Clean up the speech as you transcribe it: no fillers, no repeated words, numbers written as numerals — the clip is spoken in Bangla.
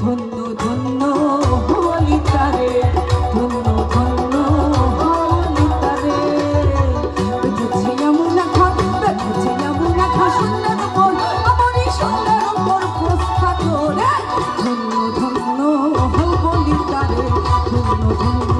ধন্য ধন্য হলিতারে, ধন্য ধন্য হলিতারে। বেঁচেছে যমুনা ঘাট, বেঁচেছে যমুনা ঘাট, সুন্দর উপর আমারই সুন্দর উপর প্রস্থাত রে। ধন্য ধন্য হলিতারে, ধন্য ধন্য